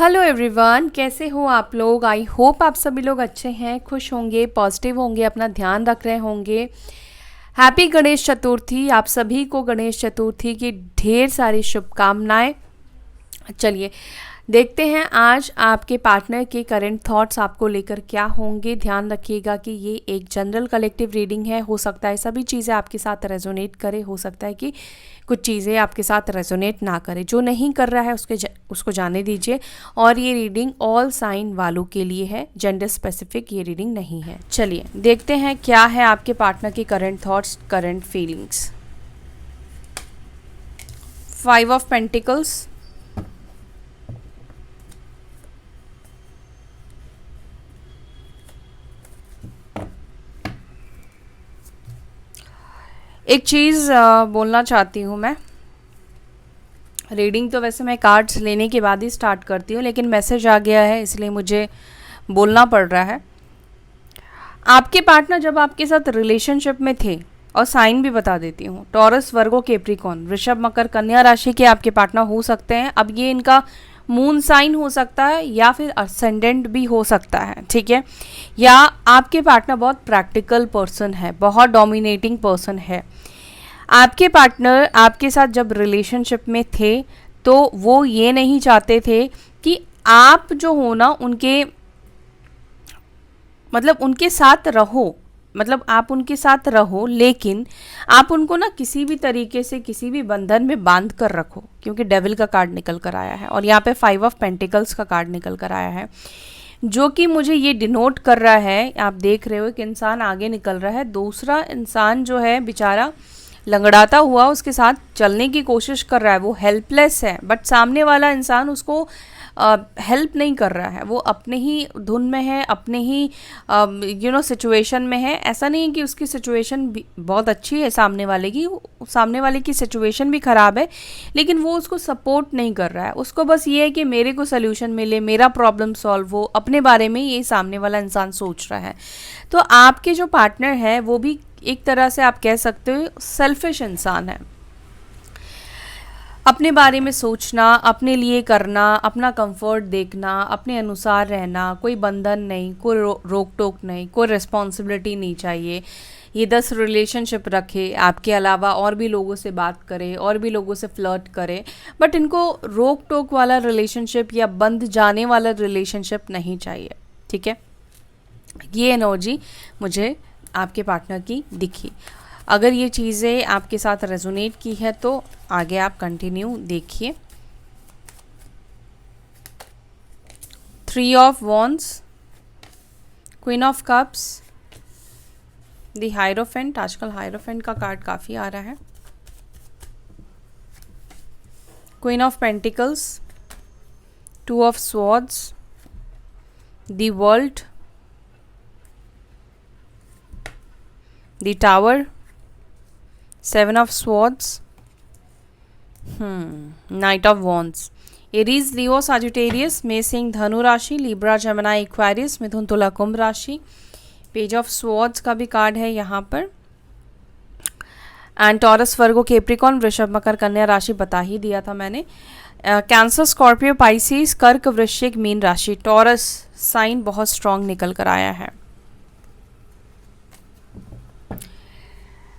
Hello everyone, कैसे हो आप लोग। आई होप आप सभी लोग अच्छे हैं, खुश होंगे, पॉजिटिव होंगे, अपना ध्यान रख रहे होंगे। हैप्पी गणेश चतुर्थी। आप सभी को गणेश चतुर्थी की ढेर सारी शुभकामनाएं। चलिए देखते हैं आज आपके पार्टनर के करंट थॉट्स आपको लेकर क्या होंगे। ध्यान रखिएगा कि ये एक जनरल कलेक्टिव रीडिंग है। हो सकता है सभी चीज़ें आपके साथ रेजोनेट करे, हो सकता है कि कुछ चीज़ें आपके साथ रेजोनेट ना करे। जो नहीं कर रहा है उसको जाने दीजिए। और ये रीडिंग ऑल साइन वालों के लिए है, जेंडर स्पेसिफिक ये रीडिंग नहीं है। चलिए देखते हैं क्या है आपके पार्टनर के current thoughts, current feelings. 5 of pentacles, एक चीज़ बोलना चाहती हूँ मैं। रीडिंग तो वैसे मैं कार्ड्स लेने के बाद ही स्टार्ट करती हूँ, लेकिन मैसेज आ गया है इसलिए मुझे बोलना पड़ रहा है। आपके पार्टनर जब आपके साथ रिलेशनशिप में थे, और साइन भी बता देती हूँ, टॉरस, वर्गो, कैप्रिकॉर्न, वृषभ, मकर, कन्या राशि के आपके पार्टनर हो सकते हैं। अब ये इनका मून साइन हो सकता है या फिर असेंडेंट भी हो सकता है, ठीक है। या आपके पार्टनर बहुत प्रैक्टिकल पर्सन है, बहुत डोमिनेटिंग पर्सन है। आपके पार्टनर आपके साथ जब रिलेशनशिप में थे तो वो ये नहीं चाहते थे कि आप जो हो ना उनके उनके साथ रहो, आप उनके साथ रहो, लेकिन आप उनको ना किसी भी तरीके से किसी भी बंधन में बांध कर रखो, क्योंकि डेविल का कार्ड निकल कर आया है और यहाँ पे 5 ऑफ पेंटिकल्स का कार्ड निकल कर आया है, जो कि मुझे ये डिनोट कर रहा है। आप देख रहे हो कि इंसान आगे निकल रहा है, दूसरा इंसान जो है बेचारा लंगड़ाता हुआ उसके साथ चलने की कोशिश कर रहा है, वो हेल्पलेस है, बट सामने वाला इंसान उसको हेल्प नहीं कर रहा है। वो अपने ही धुन में है, अपने ही सिचुएशन में है। ऐसा नहीं है कि उसकी सिचुएशन भी बहुत अच्छी है, सामने वाले की सिचुएशन भी ख़राब है, लेकिन वो उसको सपोर्ट नहीं कर रहा है। उसको बस ये है कि मेरे को सोल्यूशन मिले, मेरा प्रॉब्लम सॉल्व हो, अपने बारे में ये सामने वाला इंसान सोच रहा है। तो आपके जो पार्टनर है वो भी एक तरह से आप कह सकते हो सेल्फिश इंसान है। अपने बारे में सोचना, अपने लिए करना, अपना कंफर्ट देखना, अपने अनुसार रहना, कोई बंधन नहीं, कोई रोक टोक नहीं, कोई रिस्पॉन्सिबिलिटी नहीं चाहिए। ये 10 रिलेशनशिप रखे, आपके अलावा और भी लोगों से बात करे, और भी लोगों से फ्लर्ट करे, बट इनको रोक टोक वाला रिलेशनशिप या बंध जाने वाला रिलेशनशिप नहीं चाहिए, ठीक है। ये एनर्जी मुझे आपके पार्टनर की दिखी। अगर ये चीज़ें आपके साथ रेजोनेट की है तो आगे आप कंटिन्यू देखिए। 3 of wands, queen of cups, the hierophant. आजकल हायरोफेंट का कार्ड काफ़ी आ रहा है। Queen of pentacles, 2 of swords, the world, the tower, 7 of swords, Knight of wands। Aries, Leo, Sagittarius, मे सिंह, धनु राशि, लिब्रा, जमनाई, एक्वेरियस, मिथुन, तुला, कुंभ राशि। पेज ऑफ स्वॉर्ड्स का भी कार्ड है यहाँ पर। एंड टॉरस, वर्गो, कैप्रिकॉर्न, वृषभ, मकर, कन्या राशि बता ही दिया था मैंने। कैंसर, स्कॉर्पियो, पाइसिस, कर्क, वृश्चिक, मीन राशि। टॉरस साइन बहुत स्ट्रांग निकल कर आया है।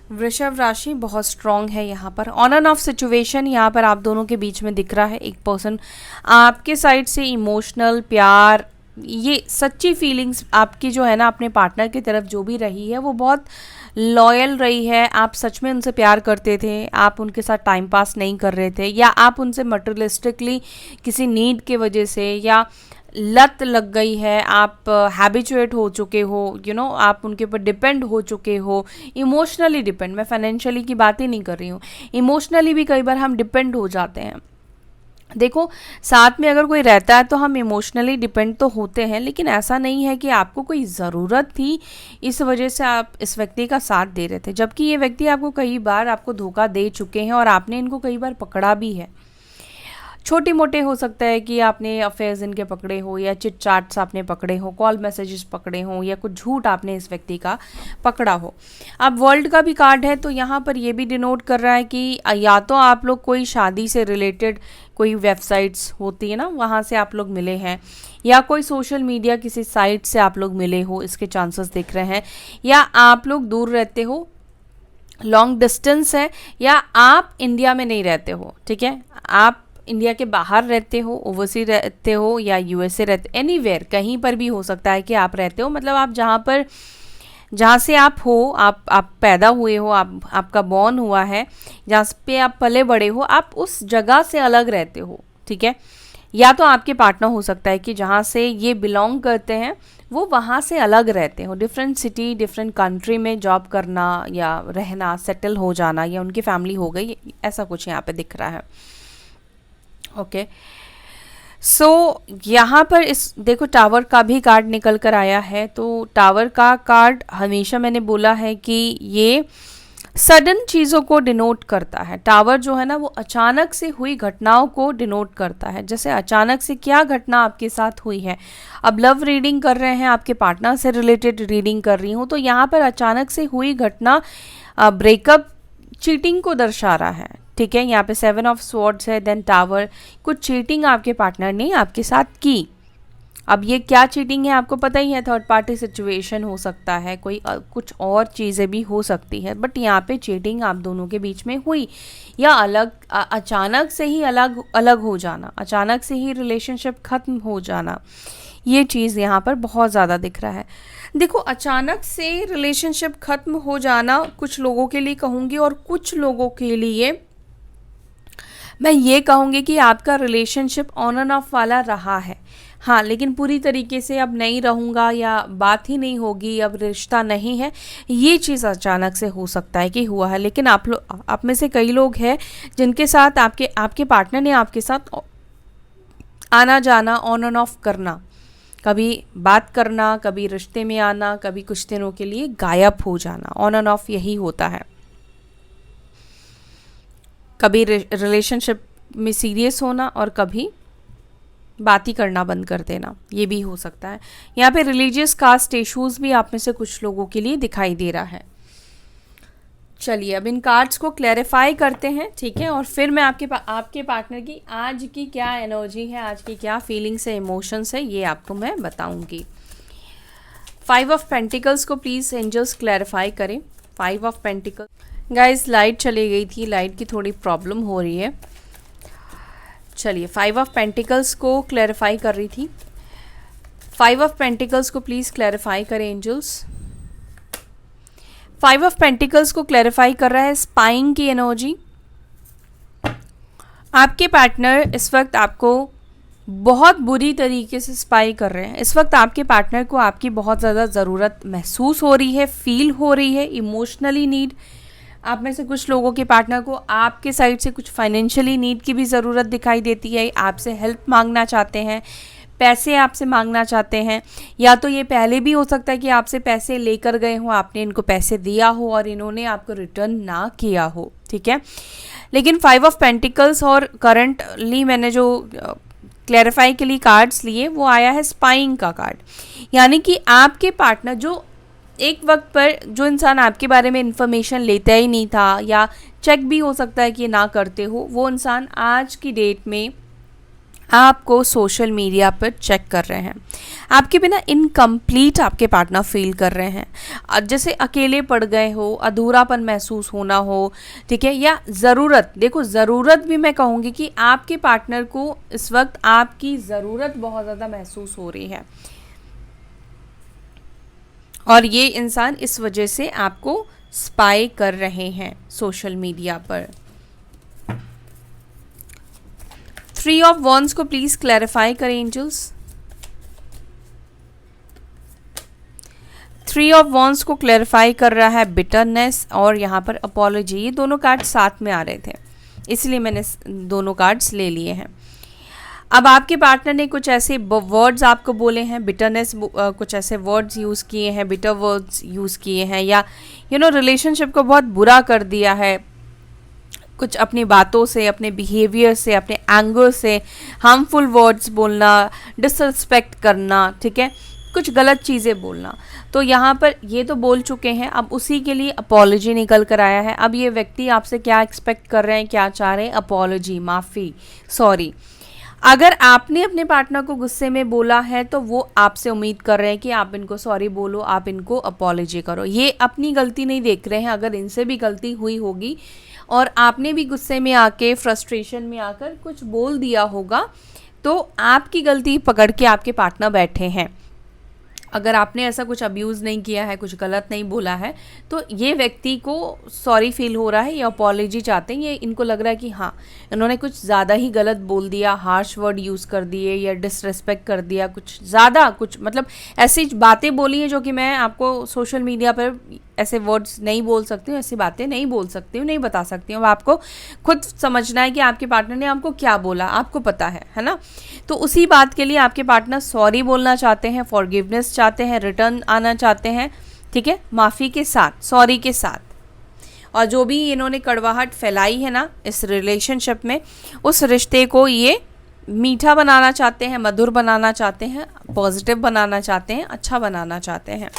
वृषभ राशि बहुत स्ट्रांग है यहाँ पर। ऑन एंड ऑफ सिचुएशन यहाँ पर आप दोनों के बीच में दिख रहा है। एक पर्सन आपके साइड से इमोशनल प्यार, ये सच्ची फीलिंग्स आपकी जो है ना अपने पार्टनर की तरफ जो भी रही है वो बहुत लॉयल रही है। आप सच में उनसे प्यार करते थे, आप उनके साथ टाइम पास नहीं कर रहे थे, या आप उनसे मटेरियलिस्टिकली किसी नीड के वजह से या लत लग गई है, आप हैबिचुएट हो चुके हो, आप उनके ऊपर डिपेंड हो चुके हो। इमोशनली डिपेंड, मैं फाइनेंशियली की बात ही नहीं कर रही हूँ, इमोशनली भी कई बार हम डिपेंड हो जाते हैं। देखो, साथ में अगर कोई रहता है तो हम इमोशनली डिपेंड तो होते हैं, लेकिन ऐसा नहीं है कि आपको कोई ज़रूरत थी इस वजह से आप इस व्यक्ति का साथ दे रहे थे, जबकि ये व्यक्ति आपको कई बार आपको धोखा दे चुके हैं और आपने इनको कई बार पकड़ा भी है। छोटे मोटे हो सकता है कि आपने अफेयर्स इनके पकड़े हो, या चिट चाट्स आपने पकड़े हो, कॉल मैसेजेस पकड़े हो, या कुछ झूठ आपने इस व्यक्ति का पकड़ा हो। अब वर्ल्ड का भी कार्ड है, तो यहाँ पर ये भी डिनोट कर रहा है कि या तो आप लोग कोई शादी से रिलेटेड कोई वेबसाइट्स होती है ना, वहाँ से आप लोग मिले हैं, या कोई सोशल मीडिया किसी साइट से आप लोग मिले हो, इसके चांसेस दिख रहे हैं, या आप लोग दूर रहते हो, लॉन्ग डिस्टेंस है, या आप इंडिया में नहीं रहते हो, ठीक है, आप इंडिया के बाहर रहते हो, ओवरसीज रहते हो, या यूएसए रहते, एनीवेयर कहीं पर भी हो सकता है कि आप रहते हो, मतलब आप जहाँ से आप हो, आप पैदा हुए हो, आपका बॉर्न हुआ है, जहाँ पे आप पले बड़े हो, आप उस जगह से अलग रहते हो, ठीक है। या तो आपके पार्टनर हो सकता है कि जहाँ से ये बिलोंग करते हैं वो वहाँ से अलग रहते हो, डिफरेंट सिटी डिफरेंट कंट्री में जॉब करना या रहना, सेटल हो जाना, या उनकी फैमिली हो गई, ऐसा कुछ यहाँ पे दिख रहा है। ओके, सो यहाँ पर इस देखो टावर का भी कार्ड निकल कर आया है। तो टावर का कार्ड हमेशा मैंने बोला है कि ये सडन चीज़ों को डिनोट करता है। टावर जो है ना वो अचानक से हुई घटनाओं को डिनोट करता है। जैसे अचानक से क्या घटना आपके साथ हुई है, अब लव रीडिंग कर रहे हैं, आपके पार्टनर से रिलेटेड रीडिंग कर रही हूँ, तो यहाँ पर अचानक से हुई घटना ब्रेकअप, चीटिंग को दर्शा रहा है, ठीक है। यहाँ पे 7 ऑफ स्वॉर्ड्स है, देन टावर, कुछ चीटिंग आपके पार्टनर ने आपके साथ की। अब ये क्या चीटिंग है आपको पता ही है, थर्ड पार्टी सिचुएशन हो सकता है, कोई कुछ और चीज़ें भी हो सकती है, बट यहाँ पे चीटिंग आप दोनों के बीच में हुई, या अचानक से ही अलग हो जाना, अचानक से ही रिलेशनशिप ख़त्म हो जाना, ये चीज़ यहाँ पर बहुत ज़्यादा दिख रहा है। देखो अचानक से रिलेशनशिप ख़त्म हो जाना कुछ लोगों के लिए कहूँगी, और कुछ लोगों के लिए मैं ये कहूँगी कि आपका रिलेशनशिप ऑन एंड ऑफ वाला रहा है, हाँ, लेकिन पूरी तरीके से अब नहीं रहूँगा या बात ही नहीं होगी, अब रिश्ता नहीं है, ये चीज़ अचानक से हो सकता है कि हुआ है। लेकिन आप में से कई लोग हैं जिनके साथ आपके पार्टनर ने आपके साथ आना जाना, ऑन एंड ऑफ करना, कभी बात करना, कभी रिश्ते में आना, कभी कुछ दिनों के लिए गायब हो जाना, ऑन एंड ऑफ यही होता है। कभी रिलेशनशिप में सीरियस होना और कभी बात ही करना बंद कर देना, ये भी हो सकता है। यहाँ पे रिलीजियस कास्ट इश्यूज भी आप में से कुछ लोगों के लिए दिखाई दे रहा है। चलिए अब इन कार्ड्स को क्लैरिफाई करते हैं, ठीक है, और फिर मैं आपके पार्टनर की आज की क्या एनर्जी है, आज की क्या फीलिंग्स है, इमोशंस है, ये आपको मैं बताऊंगी। 5 ऑफ पेंटिकल्स को प्लीज़ एंजल्स क्लैरिफाई करें। 5 ऑफ पेंटिकल्स, गाइस लाइट चली गई थी, लाइट की थोड़ी प्रॉब्लम हो रही है। चलिए 5 ऑफ पेंटिकल्स को क्लैरिफाई कर रही थी। 5 ऑफ पेंटिकल्स को प्लीज़ क्लैरिफाई करें एंजल्स। 5 ऑफ पेंटिकल्स को क्लैरिफाई कर रहा है स्पाइंग की एनर्जी। आपके पार्टनर इस वक्त आपको बहुत बुरी तरीके से स्पाई कर रहे हैं। इस वक्त आपके पार्टनर को आपकी बहुत ज़्यादा ज़रूरत महसूस हो रही है, फील हो रही है, इमोशनली नीड। आप में से कुछ लोगों के पार्टनर को आपके साइड से कुछ फाइनेंशियली नीड की भी ज़रूरत दिखाई देती है, आपसे हेल्प मांगना चाहते हैं, पैसे आपसे मांगना चाहते हैं, या तो ये पहले भी हो सकता है कि आपसे पैसे लेकर गए हों, आपने इनको पैसे दिया हो और इन्होंने आपको रिटर्न ना किया हो, ठीक है। लेकिन 5 ऑफ पेंटिकल्स और करंटली मैंने जो क्लैरिफाई के लिए कार्ड्स लिए वो आया है स्पाइंग का कार्ड, यानी कि आपके पार्टनर जो एक वक्त पर जो इंसान आपके बारे में इंफॉर्मेशन लेता ही नहीं था, या चेक भी हो सकता है कि ना करते हो, वो इंसान आज की डेट में आपको सोशल मीडिया पर चेक कर रहे हैं। आपके बिना इनकम्प्लीट आपके पार्टनर फील कर रहे हैं, जैसे अकेले पड़ गए हो, अधूरापन महसूस होना हो, ठीक है, या ज़रूरत, देखो ज़रूरत भी मैं कहूँगी कि आपके पार्टनर को इस वक्त आपकी ज़रूरत बहुत ज़्यादा महसूस हो रही है, और ये इंसान इस वजह से आपको स्पाई कर रहे हैं सोशल मीडिया पर। 3 ऑफ वॉन्ड्स को प्लीज क्लैरिफाई करें एंजल्स। 3 ऑफ वॉन्ड्स को क्लैरिफाई कर रहा है बिटरनेस और यहाँ पर अपॉलॉजी। ये दोनों कार्ड साथ में आ रहे थे, इसलिए मैंने दोनों कार्ड्स ले लिए हैं। अब आपके पार्टनर ने कुछ ऐसे वर्ड्स आपको बोले हैं, बिटरनेस, कुछ ऐसे वर्ड्स यूज़ किए हैं, बिटर वर्ड्स यूज़ किए हैं, या रिलेशनशिप को बहुत बुरा कर दिया है, कुछ अपनी बातों से, अपने बिहेवियर से, अपने एंगर से हार्मफुल वर्ड्स बोलना, डिसरिस्पेक्ट करना, ठीक है, कुछ गलत चीज़ें बोलना। तो यहाँ पर ये तो बोल चुके हैं, अब उसी के लिए अपॉलॉजी निकल कर आया है। अब ये व्यक्ति आपसे क्या एक्सपेक्ट कर रहे हैं, क्या चाह रहे हैं? अपॉलॉजी, माफ़ी, सॉरी। अगर आपने अपने पार्टनर को गुस्से में बोला है तो वो आपसे उम्मीद कर रहे हैं कि आप इनको सॉरी बोलो, आप इनको अपॉलॉजी करो। ये अपनी गलती नहीं देख रहे हैं। अगर इनसे भी गलती हुई होगी और आपने भी गुस्से में आके, फ्रस्ट्रेशन में आकर कुछ बोल दिया होगा, तो आपकी गलती पकड़ के आपके पार्टनर बैठे हैं। अगर आपने ऐसा कुछ अब्यूज़ नहीं किया है, कुछ गलत नहीं बोला है, तो ये व्यक्ति को सॉरी फील हो रहा है, ये अपॉलॉजी चाहते हैं। ये इनको लग रहा है कि हाँ, इन्होंने कुछ ज़्यादा ही गलत बोल दिया, हार्श वर्ड यूज़ कर दिए या डिसरेस्पेक्ट कर दिया, कुछ ज़्यादा, कुछ मतलब ऐसी बातें बोली हैं जो कि मैं आपको सोशल मीडिया पर ऐसे वर्ड्स नहीं बोल सकती हूँ, ऐसी बातें नहीं बोल सकती हूँ, नहीं बता सकती हूँ। आपको खुद समझना है कि आपके पार्टनर ने आपको क्या बोला, आपको पता है ना। तो उसी बात के लिए आपके पार्टनर सॉरी बोलना चाहते हैं, फॉरगिवनेस चाहते हैं, रिटर्न आना चाहते हैं, ठीक है, माफ़ी के साथ, सॉरी के साथ। और जो भी इन्होंने कड़वाहट फैलाई है ना इस रिलेशनशिप में, उस रिश्ते को ये मीठा बनाना चाहते हैं, मधुर बनाना चाहते हैं, पॉजिटिव बनाना चाहते हैं, अच्छा बनाना चाहते हैं।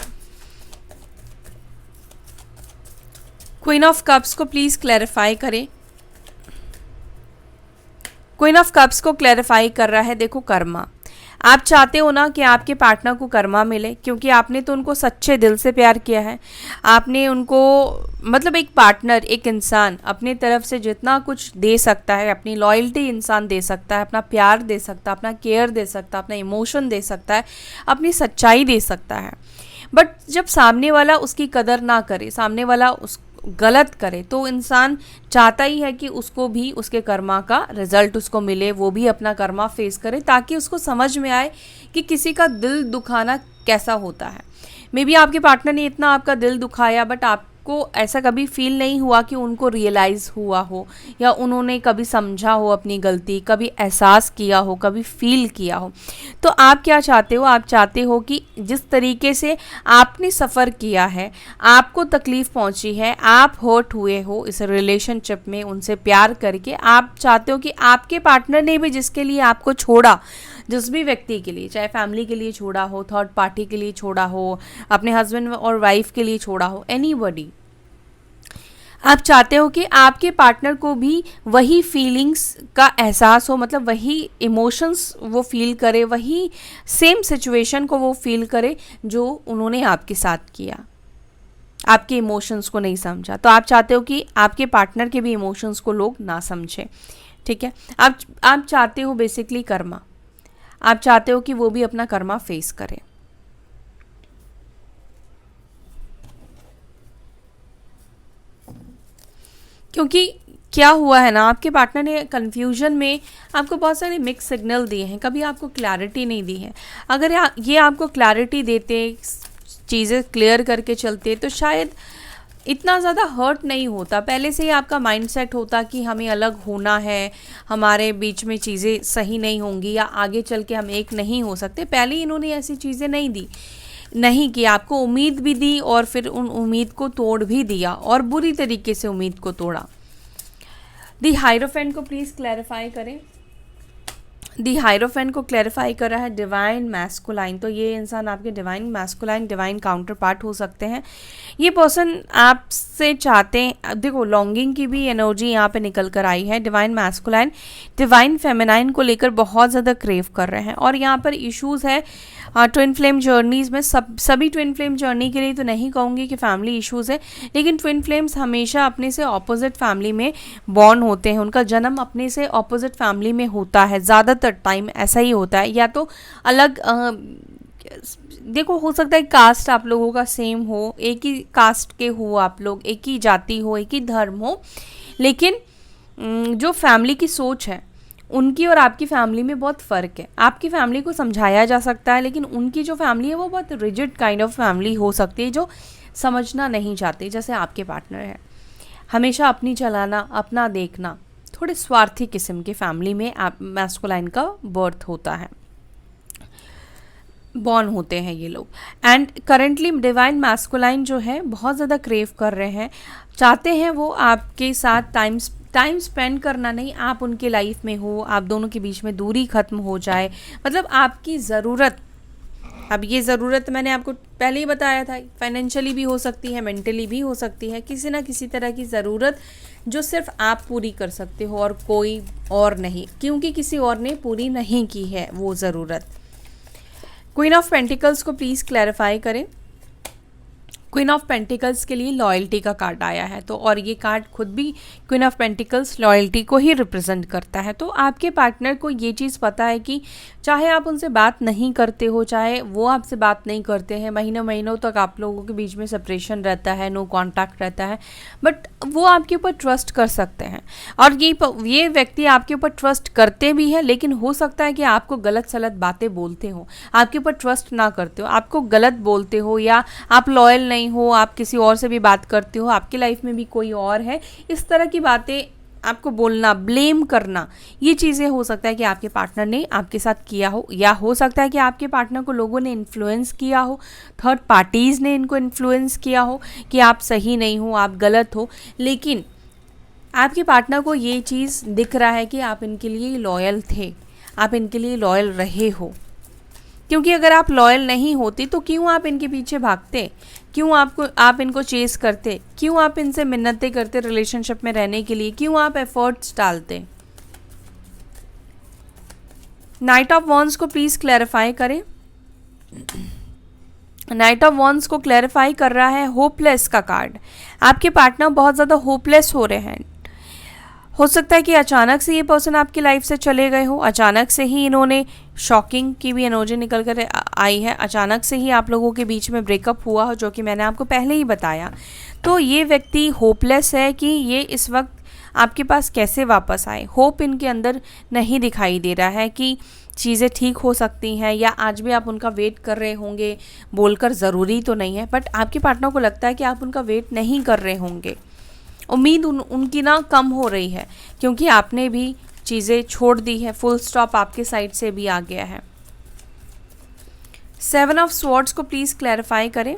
क्वीन ऑफ कप्स को प्लीज़ क्लैरिफाई करें। क्वीन ऑफ कप्स को क्लैरिफाई कर रहा है, देखो कर्मा। आप चाहते हो ना कि आपके पार्टनर को कर्मा मिले, क्योंकि आपने तो उनको सच्चे दिल से प्यार किया है। आपने उनको, मतलब एक पार्टनर, एक इंसान अपनी तरफ से जितना कुछ दे सकता है, अपनी लॉयल्टी इंसान दे सकता है, अपना प्यार दे सकता है, अपना केयर दे सकता है, अपना इमोशन दे सकता है, अपनी सच्चाई दे सकता है। बट जब सामने वाला उसकी कदर ना करे, सामने वाला उस गलत करे, तो इंसान चाहता ही है कि उसको भी उसके कर्मा का रिजल्ट उसको मिले, वो भी अपना कर्मा फेस करे, ताकि उसको समझ में आए कि किसी का दिल दुखाना कैसा होता है। मे बी आपके पार्टनर ने इतना आपका दिल दुखाया, बट आपको ऐसा कभी फील नहीं हुआ कि उनको रियलाइज़ हुआ हो, या उन्होंने कभी समझा हो अपनी गलती, कभी एहसास किया हो, कभी फील किया हो। तो आप क्या चाहते हो? आप चाहते हो कि जिस तरीके से आपने सफ़र किया है, आपको तकलीफ़ पहुंची है, आप हर्ट हुए हो इस रिलेशनशिप में उनसे प्यार करके, आप चाहते हो कि आपके पार्टनर ने भी जिसके लिए आपको छोड़ा, जिस भी व्यक्ति के लिए, चाहे फैमिली के लिए छोड़ा हो, थर्ड पार्टी के लिए छोड़ा हो, अपने हस्बैंड और वाइफ के लिए छोड़ा हो, एनीबॉडी, आप चाहते हो कि आपके पार्टनर को भी वही फीलिंग्स का एहसास हो, मतलब वही इमोशंस वो फील करे, वही सेम सिचुएशन को वो फील करे जो उन्होंने आपके साथ किया। आपके इमोशंस को नहीं समझा, तो आप चाहते हो कि आपके पार्टनर के भी इमोशंस को लोग ना समझें, ठीक है। आप चाहते हो बेसिकली कर्मा, आप चाहते हो कि वो भी अपना कर्मा फेस करे। क्योंकि क्या हुआ है ना, आपके पार्टनर ने कन्फ्यूजन में आपको बहुत सारे मिक्स सिग्नल दिए हैं, कभी आपको क्लैरिटी नहीं दी है। अगर ये आपको क्लैरिटी देते, चीज़ें क्लियर करके चलते, तो शायद इतना ज़्यादा हर्ट नहीं होता। पहले से ही आपका माइंडसेट होता कि हमें अलग होना है, हमारे बीच में चीज़ें सही नहीं होंगी, या आगे चल के हम एक नहीं हो सकते। पहले ही इन्होंने ऐसी चीज़ें नहीं की, आपको उम्मीद भी दी और फिर उन उम्मीद को तोड़ भी दिया, और बुरी तरीके से उम्मीद को तोड़ा। दी हायरोफेंट को प्लीज़ क्लैरिफाई करें। दी हायरोफेंट को क्लैरिफाई कर रहा है डिवाइन मैस्कुलाइन। तो ये इंसान आपके divine masculine, divine counter part हो सकते हैं। ये पर्सन आपसे चाहते हैं, देखो लॉन्गिंग की भी एनर्जी यहाँ पे निकल कर आई है। डिवाइन मैस्कुलाइन डिवाइन फेमिनाइन को लेकर बहुत ज़्यादा क्रेव कर रहे हैं, और यहाँ पर इश्यूज़ है ट्विन फ्लेम जर्नीज़ में। सभी ट्विन फ्लेम जर्नी के लिए तो नहीं कहूँगी कि फैमिली इश्यूज़ है, लेकिन ट्विन फ्लेम्स हमेशा अपने से ऑपोजिट फैमिली में बॉर्न होते हैं, उनका जन्म अपने से ऑपोजिट फैमिली में होता है, ज़्यादातर टाइम ऐसा ही होता है। या तो अलग देखो, हो सकता है कास्ट आप लोगों का सेम हो, एक ही कास्ट के हो आप लोग, एक ही जाति हो, एक ही धर्म हो, लेकिन जो फैमिली की सोच है उनकी और आपकी फैमिली में बहुत फ़र्क है। आपकी फैमिली को समझाया जा सकता है, लेकिन उनकी जो फैमिली है वो बहुत रिजिड काइंड ऑफ फैमिली हो सकती है, जो समझना नहीं चाहते। जैसे आपके पार्टनर है, हमेशा अपनी चलाना, अपना देखना, थोड़े स्वार्थी किस्म के फैमिली में आप मैस्कुलाइन का बर्थ होता है, बॉर्न होते हैं ये लोग। एंड करेंटली डिवाइन मैस्कुलाइन जो है बहुत ज़्यादा क्रेव कर रहे हैं, चाहते हैं वो आपके साथ टाइम स्पेंड करना नहीं, आप उनके लाइफ में हो, आप दोनों के बीच में दूरी ख़त्म हो जाए, मतलब आपकी ज़रूरत, अब ये ज़रूरत मैंने आपको पहले ही बताया था, फाइनेंशियली भी हो सकती है, मेंटली भी हो सकती है, किसी ना किसी तरह की ज़रूरत जो सिर्फ आप पूरी कर सकते हो और कोई और नहीं, क्योंकि किसी और ने पूरी नहीं की है वो ज़रूरत। क्वीन ऑफ पेंटिकल्स को प्लीज़ क्लैरिफाई करें। क्वीन ऑफ पेंटिकल्स के लिए लॉयल्टी का कार्ड आया है, तो और ये कार्ड खुद भी क्वीन ऑफ पेंटिकल्स लॉयल्टी को ही रिप्रेजेंट करता है। तो आपके पार्टनर को ये चीज़ पता है कि चाहे आप उनसे बात नहीं करते हो, चाहे वो आपसे बात नहीं करते हैं, महीनों महीनों तक आप लोगों के बीच में सेपरेशन रहता है, नो कांटेक्ट रहता है, बट वो आपके ऊपर ट्रस्ट कर सकते हैं और ये व्यक्ति आपके ऊपर ट्रस्ट करते भी हैं, लेकिन हो सकता है कि आपको गलत सलत बातें बोलते हो, आपके ऊपर ट्रस्ट ना करते हो, आपको गलत बोलते हो, या आप लॉयल नहीं हो, आप किसी और से भी बात करते हो, आपकी लाइफ में भी कोई और है, इस तरह की बातें आपको बोलना, ब्लेम करना, ये चीज़ें हो सकता है कि आपके पार्टनर ने आपके साथ किया हो, या हो सकता है कि आपके पार्टनर को लोगों ने इन्फ्लुएंस किया हो, थर्ड पार्टीज़ ने इनको इन्फ्लुएंस किया हो कि आप सही नहीं हो, आप गलत हो, लेकिन आपके पार्टनर को ये चीज़ दिख रहा है कि आप इनके लिए लॉयल थे, आप इनके लिए लॉयल रहे हो, क्योंकि अगर आप लॉयल नहीं होते तो क्यों आप इनके पीछे भागते, क्यों आप इनको चेस करते, क्यों आप इनसे मिन्नतें करते रिलेशनशिप में रहने के लिए, क्यों आप एफर्ट्स डालते। नाइट ऑफ वॉन्ड्स को प्लीज़ क्लैरिफाई करें। नाइट ऑफ वॉन्ड्स को क्लैरिफाई कर रहा है होपलेस का कार्ड। आपके पार्टनर बहुत ज़्यादा होपलेस हो रहे हैं। हो सकता है कि अचानक से ये पर्सन आपकी लाइफ से चले गए हो, अचानक से ही इन्होंने, शॉकिंग की भी एनर्जी निकल कर आई है, अचानक से ही आप लोगों के बीच में ब्रेकअप हुआ हो, जो कि मैंने आपको पहले ही बताया। तो ये व्यक्ति होपलेस है कि ये इस वक्त आपके पास कैसे वापस आए। होप इनके अंदर नहीं दिखाई दे रहा है कि चीज़ें ठीक हो सकती हैं, या आज भी आप उनका वेट कर रहे होंगे, बोलकर ज़रूरी तो नहीं है, बट आपके पार्टनर को लगता है कि आप उनका वेट नहीं कर रहे होंगे। उम्मीद उनकी ना कम हो रही है, क्योंकि आपने भी चीज़ें छोड़ दी है, फुल स्टॉप आपके साइड से भी आ गया है। 7 ऑफ स्वॉर्ड्स को प्लीज़ क्लैरिफाई करें।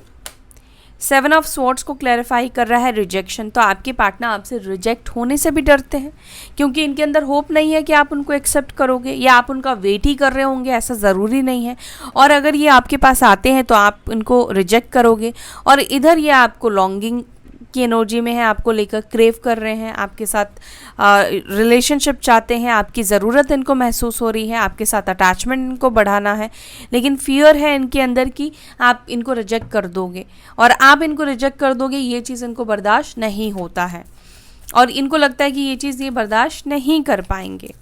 7 ऑफ स्वॉर्ड्स को क्लैरिफाई कर रहा है रिजेक्शन। तो आपके पार्टनर आपसे रिजेक्ट होने से भी डरते हैं, क्योंकि इनके अंदर होप नहीं है कि आप उनको एक्सेप्ट करोगे, या आप उनका वेट ही कर रहे होंगे, ऐसा ज़रूरी नहीं है। और अगर ये आपके पास आते हैं तो आप इनको रिजेक्ट करोगे, और इधर ये आपको लॉन्गिंग की एनर्जी में है, आपको लेकर क्रेव कर रहे हैं, आपके साथ रिलेशनशिप चाहते हैं, आपकी ज़रूरत इनको महसूस हो रही है, आपके साथ अटैचमेंट इनको बढ़ाना है, लेकिन फियर है इनके अंदर कि आप इनको रिजेक्ट कर दोगे, और आप इनको रिजेक्ट कर दोगे, ये चीज़ इनको बर्दाश्त नहीं होता है, और इनको लगता है कि ये चीज़ ये बर्दाश्त नहीं कर पाएंगे।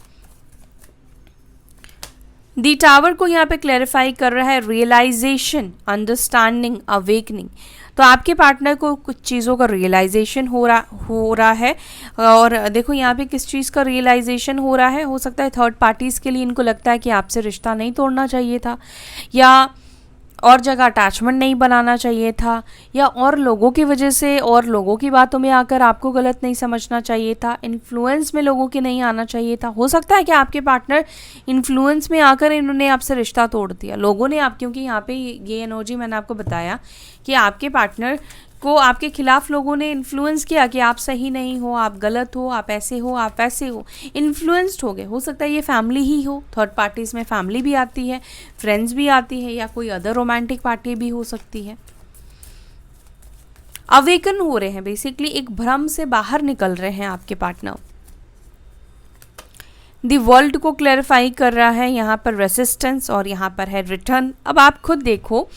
दी टावर को यहाँ पे क्लैरिफाई कर रहा है रियलाइजेशन, अंडरस्टैंडिंग, अवेकनिंग। तो आपके पार्टनर को कुछ चीज़ों का रियलाइजेशन हो रहा है, और देखो यहाँ पे किस चीज़ का रियलाइजेशन हो रहा है। हो सकता है थर्ड पार्टीज़ के लिए इनको लगता है कि आपसे रिश्ता नहीं तोड़ना चाहिए था, या और जगह अटैचमेंट नहीं बनाना चाहिए था, या और लोगों की वजह से और लोगों की बातों में आकर आपको गलत नहीं समझना चाहिए था, इन्फ्लुएंस में लोगों के नहीं आना चाहिए था। हो सकता है कि आपके पार्टनर इन्फ्लुएंस में आकर इन्होंने आपसे रिश्ता तोड़ दिया, लोगों ने आप, क्योंकि यहाँ पे ये एनर्जी मैंने आपको बताया कि आपके पार्टनर को आपके खिलाफ लोगों ने इन्फ्लुएंस किया कि आप सही नहीं हो, आप गलत हो, आप ऐसे हो, आप वैसे हो, इन्फ्लुएंस्ड हो गए। हो सकता है ये फैमिली ही हो, थर्ड पार्टीज़ में फैमिली भी आती है, फ्रेंड्स भी आती है, या कोई अदर रोमांटिक पार्टी भी हो सकती है। अवेकन हो रहे हैं, बेसिकली एक भ्रम से बाहर निकल रहे हैं आपके पार्टनर। दी वर्ल्ड को क्लैरिफाई कर रहा है यहाँ पर रेसिस्टेंस, और यहाँ पर है रिटर्न। अब आप खुद देखो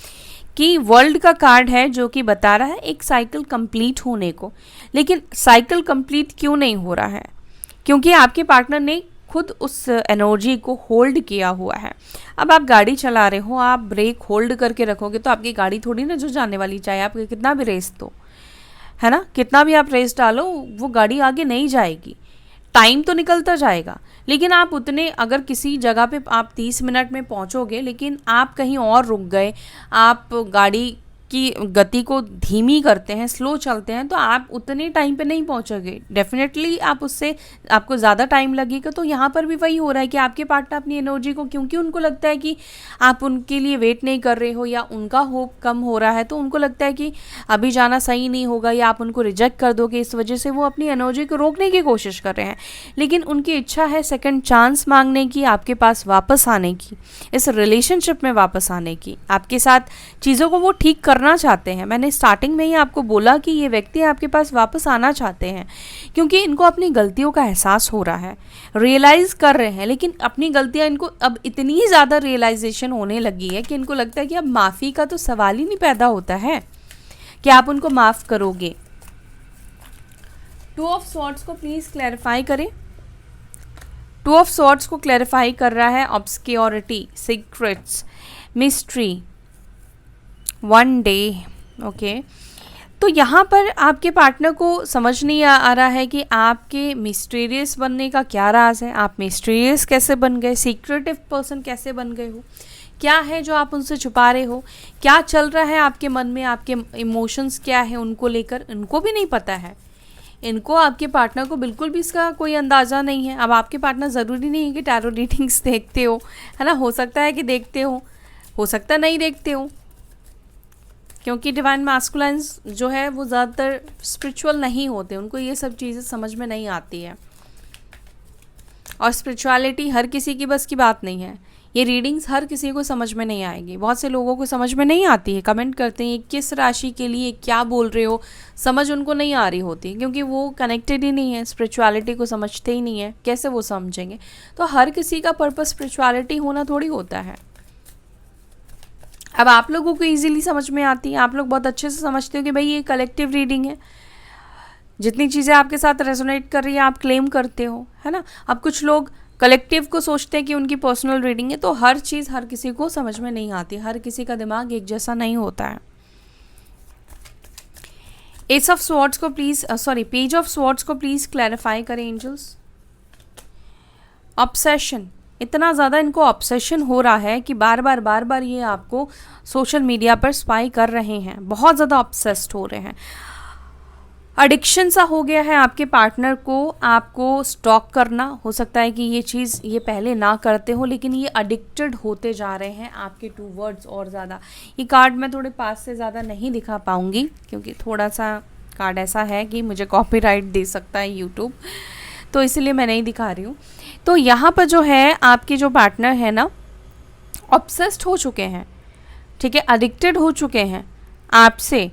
कि वर्ल्ड का कार्ड है जो कि बता रहा है एक साइकिल कंप्लीट होने को, लेकिन साइकिल कंप्लीट क्यों नहीं हो रहा है? क्योंकि आपके पार्टनर ने खुद उस एनर्जी को होल्ड किया हुआ है। अब आप गाड़ी चला रहे हो, आप ब्रेक होल्ड करके रखोगे तो आपकी गाड़ी थोड़ी ना जो जाने वाली, चाहे आप कितना भी रेस दो, है ना, कितना भी आप रेस डालो, वो गाड़ी आगे नहीं जाएगी। टाइम तो निकलता जाएगा, लेकिन आप उतने, अगर किसी जगह पे आप 30 मिनट में पहुंचोगे, लेकिन आप कहीं और रुक गए, आप गाड़ी की गति को धीमी करते हैं, स्लो चलते हैं, तो आप उतने टाइम पे नहीं पहुंचोगे, डेफिनेटली आप उससे आपको ज़्यादा टाइम लगेगा। तो यहाँ पर भी वही हो रहा है कि आपके पार्टनर अपनी एनर्जी को, क्योंकि उनको लगता है कि आप उनके लिए वेट नहीं कर रहे हो या उनका होप कम हो रहा है, तो उनको लगता है कि अभी जाना सही नहीं होगा या आप उनको रिजेक्ट कर दोगे, इस वजह से वो अपनी एनर्जी को रोकने की कोशिश कर रहे हैं। लेकिन उनकी इच्छा है सेकंड चांस मांगने की, आपके पास वापस आने की, इस रिलेशनशिप में वापस आने की, आपके साथ चीज़ों को वो ठीक करना चाहते हैं। मैंने स्टार्टिंग में ही आपको बोला कि ये व्यक्ति आपके पास वापस आना चाहते हैं, क्योंकि इनको अपनी गलतियों का एहसास हो रहा है, रियलाइज़ कर रहे हैं। लेकिन अपनी गलतियाँ इनको अब इतनी ज़्यादा रियलाइजेशन होने लगी है कि इनको लगता है कि अब माफ़ी का तो सवाल ही नहीं पैदा होता है कि आप उनको माफ़ करोगे। टू ऑफ स्वॉर्ड्स को प्लीज़ क्लैरिफाई करें। टू ऑफ स्वॉर्ड्स को क्लैरिफाई कर रहा है obscurity, secrets, mystery, one day. Okay, तो यहाँ पर आपके पार्टनर को समझ नहीं आ रहा है कि आपके मिस्टीरियस बनने का क्या राज है, आप मिस्टीरियस कैसे बन गए, सीक्रेटिव पर्सन कैसे बन गए हो, क्या है जो आप उनसे छुपा रहे हो, क्या चल रहा है आपके मन में, आपके इमोशंस क्या है उनको लेकर, इनको भी नहीं पता है। इनको, आपके पार्टनर को बिल्कुल भी इसका कोई अंदाज़ा नहीं है। अब आपके पार्टनर ज़रूरी नहीं है कि टैरो रीडिंग्स देखते हो, है ना, हो सकता है कि देखते हो सकता नहीं देखते हो, क्योंकि डिवाइन मास्कुलाइन्स जो है वो ज़्यादातर स्पिरिचुअल नहीं होते, उनको ये सब चीज़ें समझ में नहीं आती है। और स्पिरिचुअलिटी हर किसी की बस की बात नहीं है, ये रीडिंग्स हर किसी को समझ में नहीं आएगी, बहुत से लोगों को समझ में नहीं आती है। कमेंट करते हैं किस राशि के लिए क्या बोल रहे हो, समझ उनको नहीं आ रही होती, क्योंकि वो कनेक्टेड ही नहीं है, स्पिरिचुअलिटी को समझते ही नहीं है, कैसे वो समझेंगे। तो हर किसी का पर्पस स्पिरिचुअलिटी होना थोड़ी होता है। अब आप लोगों को इजीली समझ में आती है, आप लोग बहुत अच्छे से समझते हो कि भाई ये कलेक्टिव रीडिंग है, जितनी चीज़ें आपके साथ रेजोनेट कर रही है आप क्लेम करते हो, है ना। अब कुछ लोग कलेक्टिव को सोचते हैं कि उनकी पर्सनल रीडिंग है, तो हर चीज़ हर किसी को समझ में नहीं आती, हर किसी का दिमाग एक जैसा नहीं होता है। एस ऑफ स्वॉर्ड्स को प्लीज, पेज ऑफ स्वॉर्ड्स को प्लीज क्लैरिफाई करें एंजल्स। ऑब्सेशन, इतना ज़्यादा इनको ऑब्सेशन हो रहा है कि बार बार ये आपको सोशल मीडिया पर स्पाई कर रहे हैं, बहुत ज़्यादा ऑब्सेस्ड हो रहे हैं। एडिक्शन सा हो गया है आपके पार्टनर को आपको स्टॉक करना। हो सकता है कि ये चीज़ ये पहले ना करते हो, लेकिन ये एडिक्टेड होते जा रहे हैं आपके टू वर्ड्स और ज़्यादा। ये कार्ड मैं थोड़े पास से ज़्यादा नहीं दिखा पाऊँगी, क्योंकि थोड़ा सा कार्ड ऐसा है कि मुझे कॉपीराइट दे सकता है यूट्यूब, तो इसलिए मैं नहीं दिखा रही हूँ। तो यहाँ पर जो है आपके जो पार्टनर है ना, ऑब्सेस्ड हो चुके हैं, ठीक है, एडिक्टेड हो चुके हैं आपसे।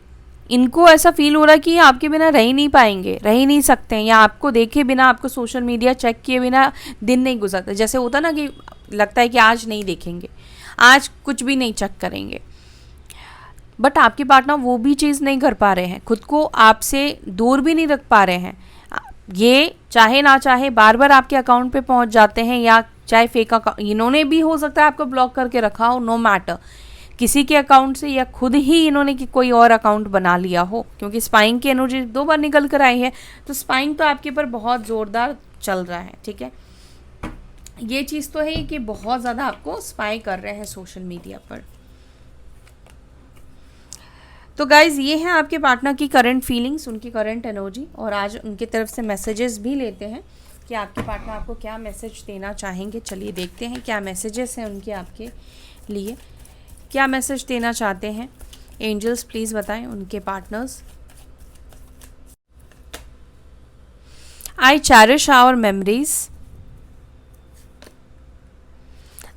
इनको ऐसा फील हो रहा है कि आपके बिना रह ही नहीं पाएंगे, रह ही नहीं सकते हैं, या आपको देखे बिना, आपको सोशल मीडिया चेक किए बिना दिन नहीं गुजरता। जैसे होता ना कि लगता है कि आज नहीं देखेंगे, आज कुछ भी नहीं चेक करेंगे, बट आपके पार्टनर वो भी चीज़ नहीं कर पा रहे हैं, खुद को आपसे दूर भी नहीं रख पा रहे हैं। ये चाहे ना चाहे बार बार आपके अकाउंट पे पहुंच जाते हैं, या चाहे फेक अकाउंट, इन्होंने भी हो सकता है आपको ब्लॉक करके रखा हो, नो मैटर, किसी के अकाउंट से या खुद ही इन्होंने कोई और अकाउंट बना लिया हो, क्योंकि स्पाइंग की एनर्जी 2 बार निकल कर आई है, तो स्पाइंग तो आपके ऊपर बहुत ज़ोरदार चल रहा है, ठीक है। ये चीज़ तो है कि बहुत ज़्यादा आपको स्पाई कर रहे हैं सोशल मीडिया पर। तो गाइज़ ये है आपके पार्टनर की करंट फीलिंग्स, उनकी करंट एनर्जी, और आज उनकी तरफ से मैसेजेस भी लेते हैं कि आपके पार्टनर आपको क्या मैसेज देना चाहेंगे। चलिए देखते हैं क्या मैसेजेस हैं उनके आपके लिए, क्या मैसेज देना चाहते हैं एंजल्स, प्लीज़ बताएं उनके partners. I cherish our memories,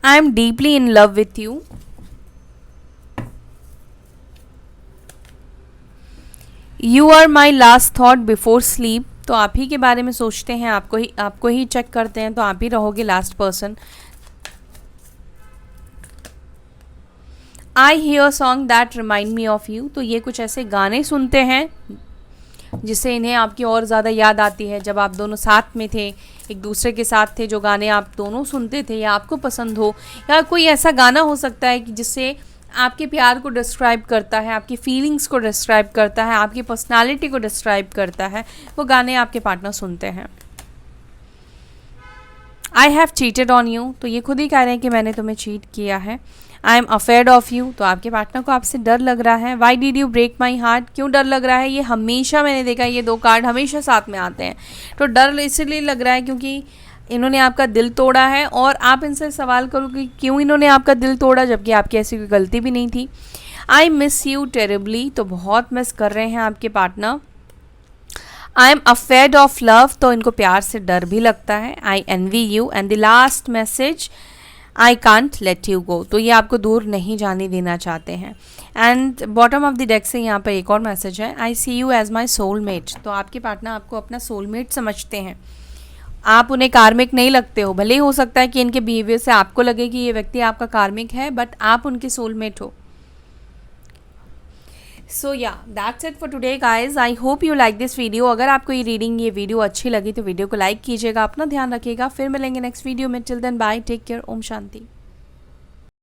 I am deeply in love with you, you are my last thought before sleep. तो आप ही के बारे में सोचते हैं, आपको ही चेक करते हैं, तो आप ही रहोगे last person. I hear song that remind me of you. तो ये कुछ ऐसे गाने सुनते हैं जिससे इन्हें आपकी और ज़्यादा याद आती है, जब आप दोनों साथ में थे, एक दूसरे के साथ थे, जो गाने आप दोनों सुनते थे या आपको पसंद हो, या कोई ऐसा गाना हो सकता है कि जिससे आपके प्यार को डिस्क्राइब करता है, आपकी फीलिंग्स को डिस्क्राइब करता है, आपकी पर्सनालिटी को डिस्क्राइब करता है, वो गाने आपके पार्टनर सुनते हैं। I have cheated on you. तो ये खुद ही कह रहे हैं कि मैंने तुम्हें चीट किया है। I am afraid of you, तो आपके पार्टनर को आपसे डर लग रहा है। Why did you break my heart, क्यों डर लग रहा है, ये हमेशा मैंने देखा है ये दो कार्ड हमेशा साथ में आते हैं। तो डर इसलिए लग रहा है क्योंकि इन्होंने आपका दिल तोड़ा है और आप इनसे सवाल करो कि क्यों इन्होंने आपका दिल तोड़ा जबकि आपकी ऐसी कोई गलती भी नहीं थी। आई मिस यू टेरिबली, तो बहुत मिस कर रहे हैं आपके partner. I am afraid of love, तो इनको प्यार से डर भी लगता है। I envy you, and the last message I can't let you go, तो ये आपको दूर नहीं जाने देना चाहते हैं। And bottom of the deck से यहाँ पर एक और मैसेज है, I see you as my soulmate, तो आपके पार्टनर आपको अपना सोलमेट समझते हैं। आप उन्हें कार्मिक नहीं लगते हो, भले ही हो सकता है कि इनके बिहेवियर से आपको लगे कि ये व्यक्ति आपका कार्मिक है, बट आप उनके सोलमेट हो। सो या that's it for today guys, I hope you like this video. अगर आपको ये वीडियो अच्छी लगी तो वीडियो को लाइक कीजिएगा, अपना ध्यान रखिएगा, फिर मिलेंगे नेक्स्ट वीडियो में। Till then bye, take care, ओम शांति।